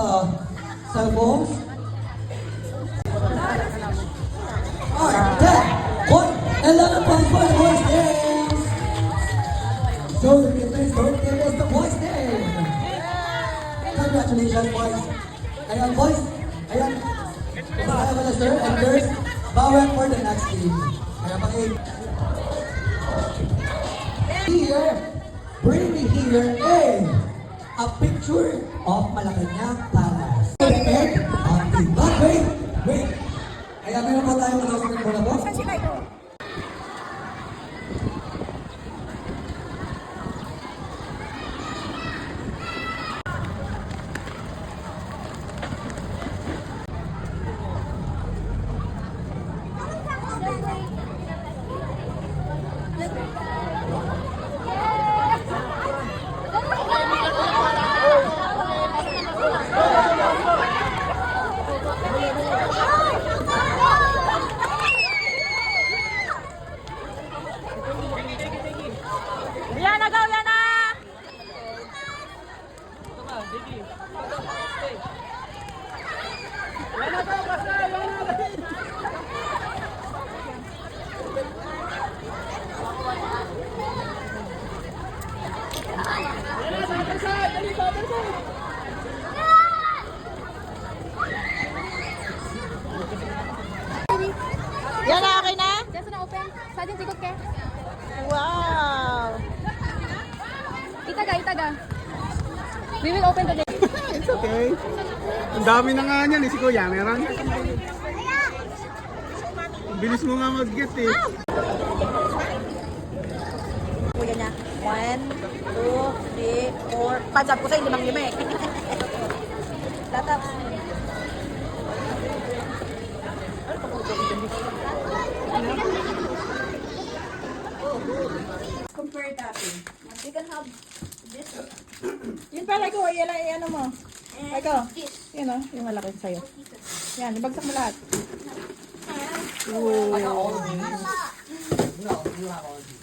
cell phones. Alright, 10 point, 11 points for the boys team. So the difference don't give us the boys team. Congratulations, boys. Ayan, boys. Ayan. Kaya pala, sir and girls. Bawal for the next team. Kaya pakig. Here, bring me here a picture of Malacanang Palace. Wait. Kaya meron po tayong nakasunod muna po. Yana, go, Yana! Yana, okay na? Just na open. Sadin sikot ke. Wow! Itaga. We will open today. It's okay. Ang dami na nga niyan eh, si Kuya. Meron? Bilis mo nga mag-get eh. Kuya niya. 1, 2, 3, 4. Pansap ko sa'yo, 5 eh. Tatap. Compare tapping. You can have this. Yun pala ko, yan lang ano mo. Ikaw, yun o, yung malaki sa'yo. Yan, ibagsak mo lahat. I got all of these. No, you have all of these.